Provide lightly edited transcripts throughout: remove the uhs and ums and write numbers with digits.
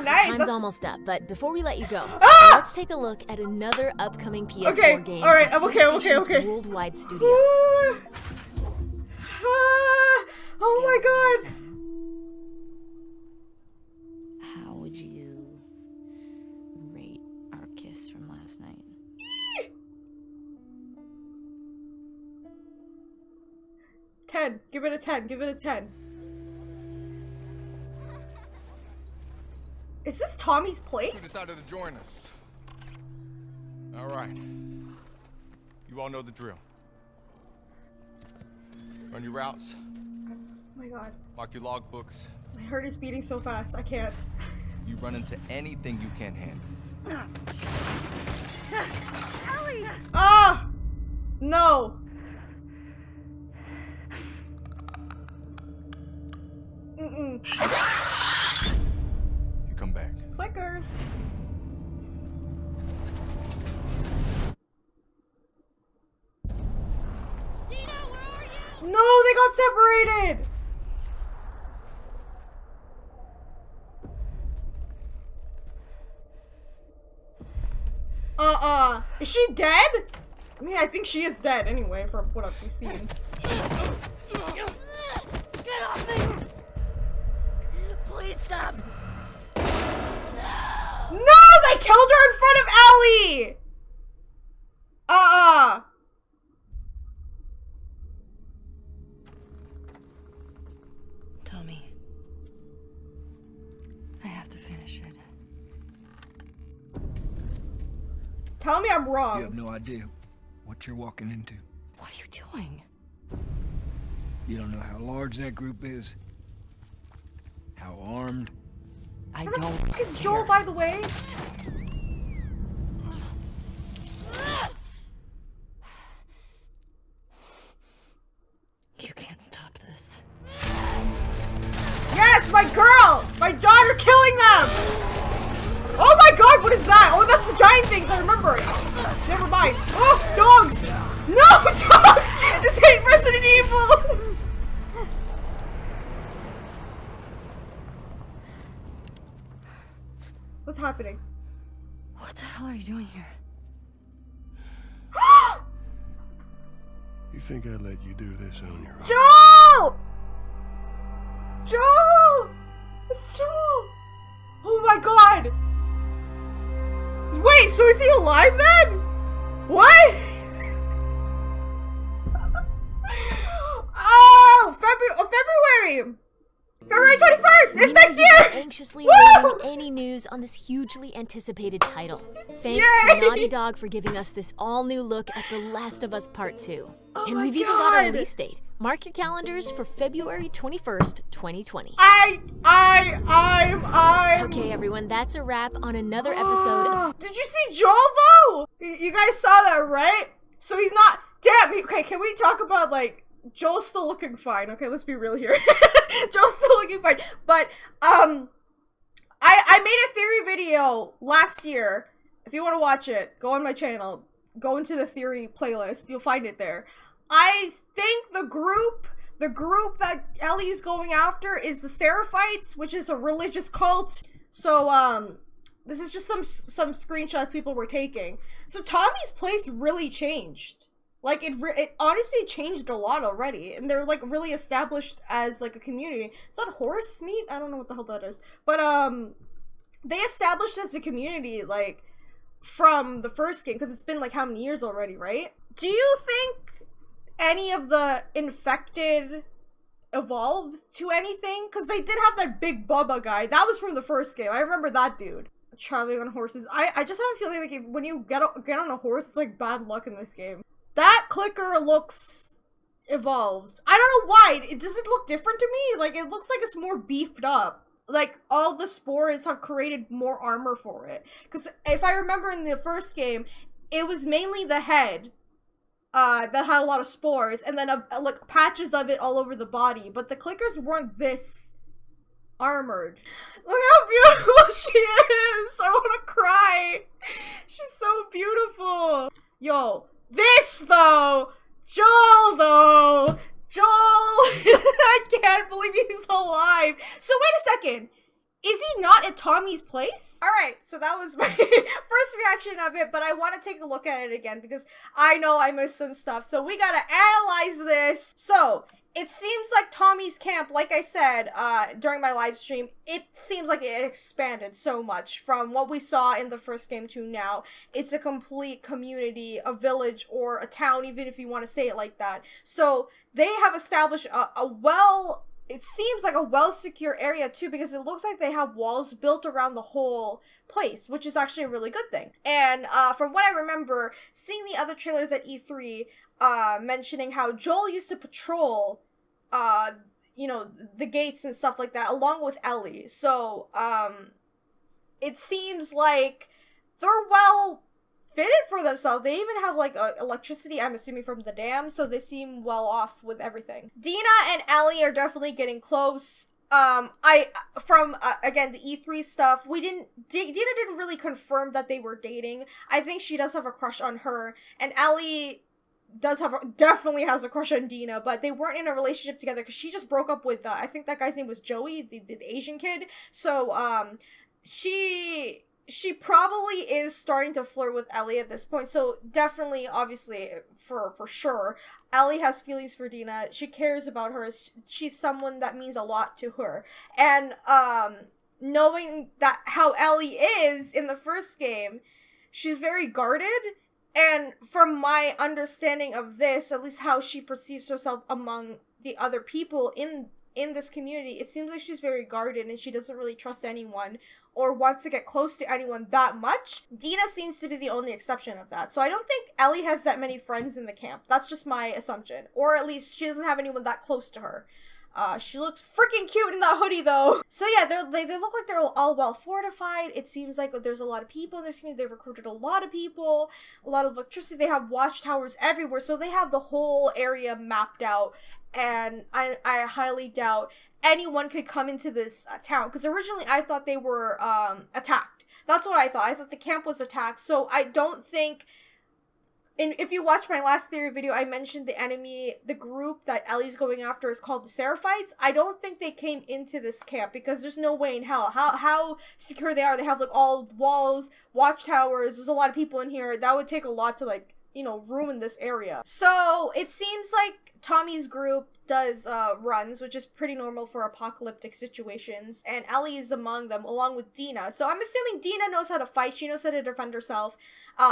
nice. Time's almost up, but before we let you go, let's take a look at another upcoming PS4 game. Alright, I'm okay. Worldwide Studios. Oh my god. How would you rate our kiss from last night? 10. Give it a 10. Give it a 10. Is this Tommy's place? Who decided to join us? All right. You all know the drill. Run your routes. Oh my god. Mark your logbooks. My heart is beating so fast. I can't. You run into anything you can't handle. Ellie! Ah! No. You come back. Clickers. Dina, where are you? No, they got separated. Is she dead? I mean, I think she is dead anyway, from what I've seen. Get off me! Please stop! No, they killed her in front of Ellie! Tommy, I have to finish it. Tell me I'm wrong. You have no idea what you're walking into. What are you doing? You don't know how large that group is, how armed. I Where the don't fuck is care. Joel, by the way? You can't stop this. Yes, my girl! My daughter killing them! Oh my god, what is that? Oh, that's the giant things, I remember. Never mind. Oh, dogs! No, dogs! This ain't Resident Evil! What's happening? What the hell are you doing here? You think I'd let you do this on your own? Joel! Joel! It's Joel! Oh my god! Wait, so is he alive then? What? Oh, February! February 21st! It's next year! Anxiously Woo! awaiting any news on this hugely anticipated title. Thanks Yay! to Naughty Dog for giving us this all-new look at The Last of Us Part 2. Oh And my we've even got our God. release date. Mark your calendars for February 21st, 2020. I'm... Okay, everyone, that's a wrap on another episode of... Did you see Joel, though? You guys saw that, right? So he's not... Damn, okay, can we talk about, like... Joel's still looking fine. Okay, let's be real here. Joel's still looking fine. But, I made a theory video last year. If you want to watch it, go on my channel. Go into the theory playlist. You'll find it there. I think the group that Ellie's going after is the Seraphites, which is a religious cult. So, this is just some screenshots people were taking. So Tommy's place really changed. Like, it honestly changed a lot already. And they're, like, really established as, like, a community. Is that horse meat? I don't know what the hell that is. But, they established as a community, like, from the first game. Because it's been, like, how many years already, right? Do you think any of the infected evolved to anything? Because they did have that big Bubba guy. That was from the first game. I remember that dude. Traveling on horses. I just have a feeling, like, when you get on a horse, it's, like, bad luck in this game. That clicker looks evolved. I don't know why. Does it look different to me? Like, it looks like it's more beefed up. Like, all the spores have created more armor for it. Because if I remember in the first game, it was mainly the head that had a lot of spores. And then, like, patches of it all over the body. But the clickers weren't this armored. Look how beautiful she is! I want to cry! She's so beautiful! Yo. This, though! Joel, though! Joel! I can't believe he's alive! So, wait a second! is he not at Tommy's place? Alright, so that was my first reaction of it, but I want to take a look at it again because I know I missed some stuff. So we gotta analyze this. So, it seems like Tommy's camp, like I said during my live stream, it seems like it expanded so much from what we saw in the first game to now. It's a complete community, a village, or a town, even if you want to say it like that. So, they have established it seems like a well-secure area too, because it looks like they have walls built around the whole place, which is actually a really good thing. And from what I remember, seeing the other trailers at E3, mentioning how Joel used to patrol, you know, the gates and stuff like that, along with Ellie. So, it seems like they're well fitted for themselves. They even have like electricity, I'm assuming, from the dam, so they seem well off with everything. Dina and Ellie are definitely getting close. Again, the E3 stuff, Dina didn't really confirm that they were dating. I think she does have a crush on her, and Ellie definitely has a crush on Dina, but they weren't in a relationship together because she just broke up with, I think that guy's name was Joey, the Asian kid. So, she probably is starting to flirt with Ellie at this point. So definitely, obviously, for sure, Ellie has feelings for Dina. She cares about her. She's someone that means a lot to her. And knowing that how Ellie is in the first game, she's very guarded. And from my understanding of this, at least how she perceives herself among the other people in this community, it seems like she's very guarded and she doesn't really trust anyone or wants to get close to anyone that much. Dina seems to be the only exception of that. So I don't think Ellie has that many friends in the camp. That's just my assumption. Or at least she doesn't have anyone that close to her. She looks freaking cute in that hoodie though. So yeah, they look like they're all well fortified. It seems like there's a lot of people in this community. They recruited a lot of people, a lot of electricity. They have watchtowers everywhere. So they have the whole area mapped out. And I highly doubt anyone could come into this town. Because originally I thought they were attacked. That's what I thought. I thought the camp was attacked. So I don't think... And if you watch my last theory video, I mentioned the group that Ellie's going after is called the Seraphites. I don't think they came into this camp because there's no way in hell. How secure they are. They have like all walls, watchtowers. There's a lot of people in here. That would take a lot to like, you know, ruin this area. So it seems like Tommy's group does runs, which is pretty normal for apocalyptic situations, and Ellie is among them, along with Dina. So I'm assuming Dina knows how to fight. She knows how to defend herself.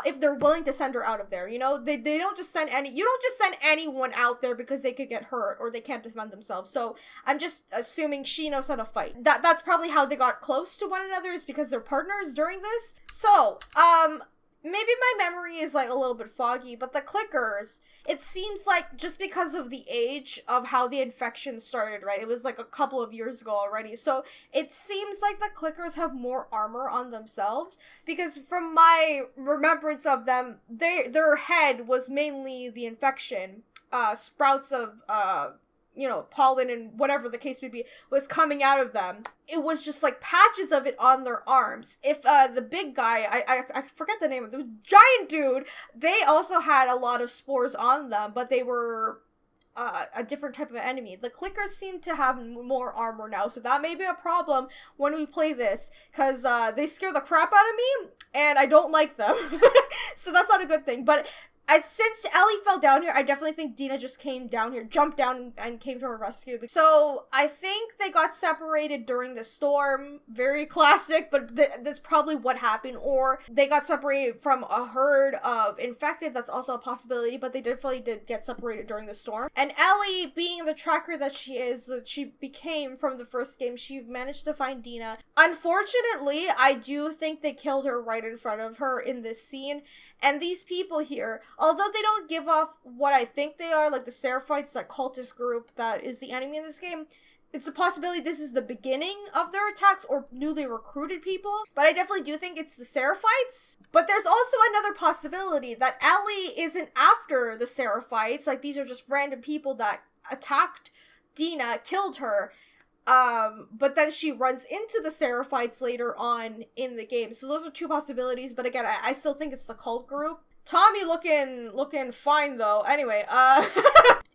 If they're willing to send her out of there, you know, they don't just send you don't just send anyone out there because they could get hurt or they can't defend themselves. So I'm just assuming she knows how to fight. That's probably how they got close to one another, is because they're partners during this. So, maybe my memory is like a little bit foggy, but the clickers, it seems like just because of the age of how the infection started, right? It was like a couple of years ago already. So it seems like the clickers have more armor on themselves, because from my remembrance of them, their head was mainly the infection. Sprouts of, you know, pollen and whatever the case may be was coming out of them. It was just like patches of it on their arms. If the big guy, I forget the name of the giant dude, they also had a lot of spores on them, but they were a different type of enemy. The clickers seem to have more armor now, so that may be a problem when we play this, because they scare the crap out of me and I don't like them. So that's not a good thing. But since Ellie fell down here, I definitely think Dina just came down here, jumped down and came to her rescue. So I think they got separated during the storm. Very classic, but that's probably what happened. Or they got separated from a herd of infected. That's also a possibility, but they definitely did get separated during the storm. And Ellie, being the tracker that she is, that she became from the first game, she managed to find Dina. Unfortunately, I do think they killed her right in front of her in this scene. And these people here, although they don't give off what I think they are, like the Seraphites, that cultist group that is the enemy in this game, it's a possibility this is the beginning of their attacks or newly recruited people. But I definitely do think it's the Seraphites. But there's also another possibility that Ellie isn't after the Seraphites. Like, these are just random people that attacked Dina, killed her. But then she runs into the Seraphites later on in the game. So those are two possibilities, but again, I still think it's the cult group. Tommy looking fine though. Anyway,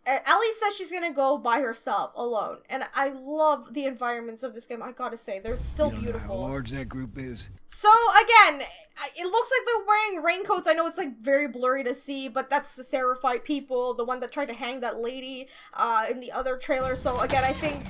Ellie says she's gonna go by herself, alone. And I love the environments of this game, I gotta say. They're still beautiful. Know how large that group is. So, again, it looks like they're wearing raincoats. I know it's, like, very blurry to see, but that's the Seraphite people, the one that tried to hang that lady in the other trailer. So, again, I think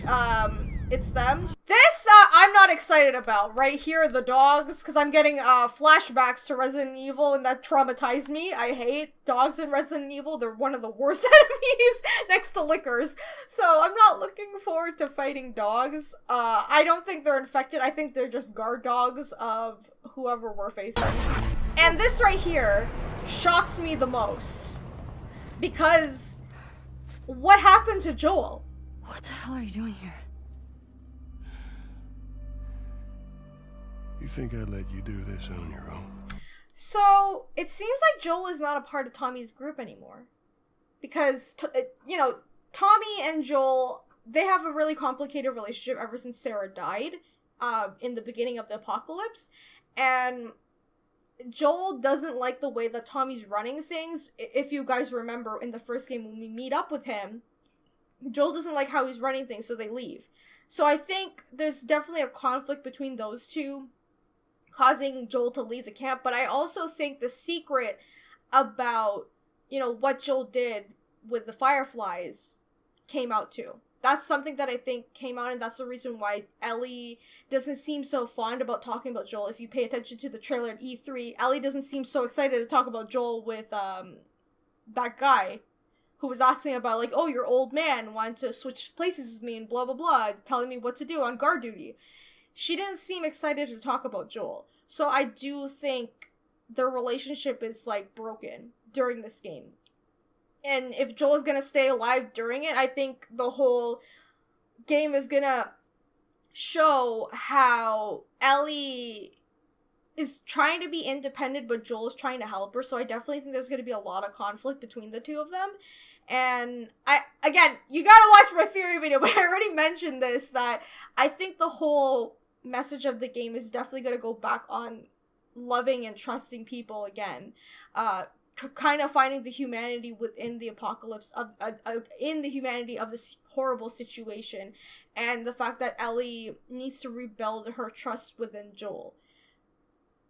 it's them. This, I'm not excited about. Right here, the dogs, because I'm getting flashbacks to Resident Evil, and that traumatized me. I hate dogs in Resident Evil. They're one of the worst enemies next to lickers. So, I'm not looking forward to fighting dogs. I don't think they're infected. I think they're just guard dogs of whoever we're facing. And this right here shocks me the most. Because what happened to Joel? What the hell are you doing here? You think I'd let you do this on your own? So, it seems like Joel is not a part of Tommy's group anymore. Because, you know, Tommy and Joel, they have a really complicated relationship ever since Sarah died in the beginning of the apocalypse. And Joel doesn't like the way that Tommy's running things. If you guys remember in the first game when we meet up with him, Joel doesn't like how he's running things, so they leave. So I think there's definitely a conflict between those two, causing Joel to leave the camp. But I also think the secret about, you know, what Joel did with the Fireflies came out too. That's something that I think came out, and that's the reason why Ellie doesn't seem so fond about talking about Joel. If you pay attention to the trailer at E3, Ellie doesn't seem so excited to talk about Joel with that guy who was asking about, like, oh, your old man wanted to switch places with me and blah, blah, blah, telling me what to do on guard duty. She didn't seem excited to talk about Joel. So I do think their relationship is, like, broken during this game. And if Joel is gonna stay alive during it, I think the whole game is gonna show how Ellie is trying to be independent, but Joel is trying to help her. So I definitely think there's gonna be a lot of conflict between the two of them. And again, you gotta watch my theory video, but I already mentioned this, that I think the whole message of the game is definitely gonna go back on loving and trusting people again. Kind of finding the humanity within the apocalypse in the humanity of this horrible situation, and the fact that Ellie needs to rebuild her trust within Joel.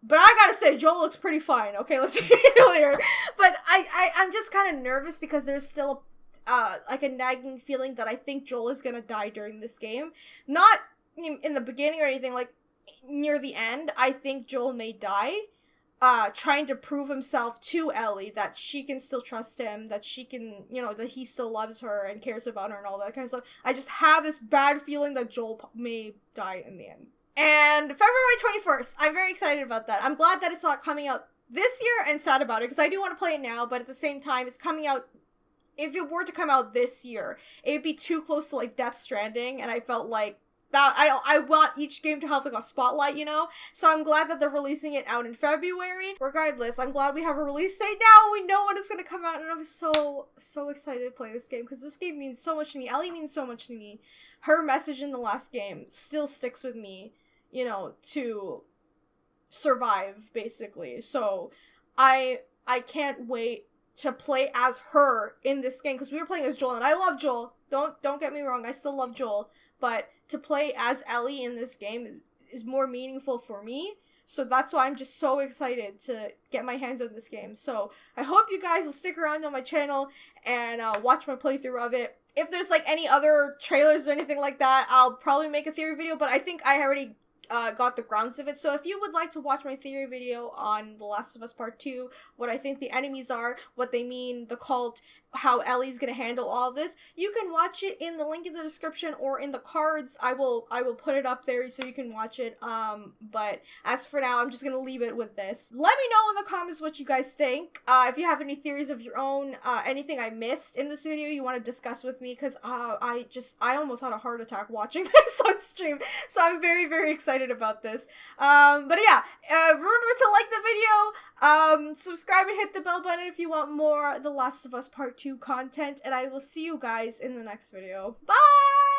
But I gotta say, Joel looks pretty fine. Okay, let's be clear. But I'm just kind of nervous because there's still like a nagging feeling that I think Joel is gonna die during this game. Not in the beginning or anything, like near the end. I think Joel may die. Trying to prove himself to Ellie that she can still trust him, that she can, you know, that he still loves her and cares about her and all that kind of stuff. I just have this bad feeling that Joel may die in the end. And February 21st, I'm very excited about that. I'm glad that it's not coming out this year and sad about it, because I do want to play it now, but at the same time, it's coming out, if it were to come out this year, it would be too close to, like, Death Stranding, and I felt like that I want each game to have, like, a spotlight, you know? So I'm glad that they're releasing it out in February. Regardless, I'm glad we have a release date now. We know when it's gonna come out, and I'm so excited to play this game, because this game means so much to me. Ellie means so much to me. Her message in the last game still sticks with me, you know, to survive, basically. So I can't wait to play as her in this game, because we were playing as Joel, and I love Joel. Don't get me wrong, I still love Joel. But to play as Ellie in this game is more meaningful for me. So that's why I'm just so excited to get my hands on this game. So I hope you guys will stick around on my channel and watch my playthrough of it. If there's, like, any other trailers or anything like that, I'll probably make a theory video. But I think I already got the grounds of it. So if you would like to watch my theory video on The Last of Us Part 2, what I think the enemies are, what they mean, the cult, how Ellie's gonna handle all of this, you can watch it in the link in the description or in the cards. I will put it up there so you can watch it. But as for now, I'm just gonna leave it with this. Let me know in the comments what you guys think. If you have any theories of your own, anything I missed in this video you want to discuss with me, because I almost had a heart attack watching this on stream. So I'm very excited about this. But yeah, remember to like the video, subscribe and hit the bell button if you want more The Last of Us Part 2 content, and I will see you guys in the next video. Bye!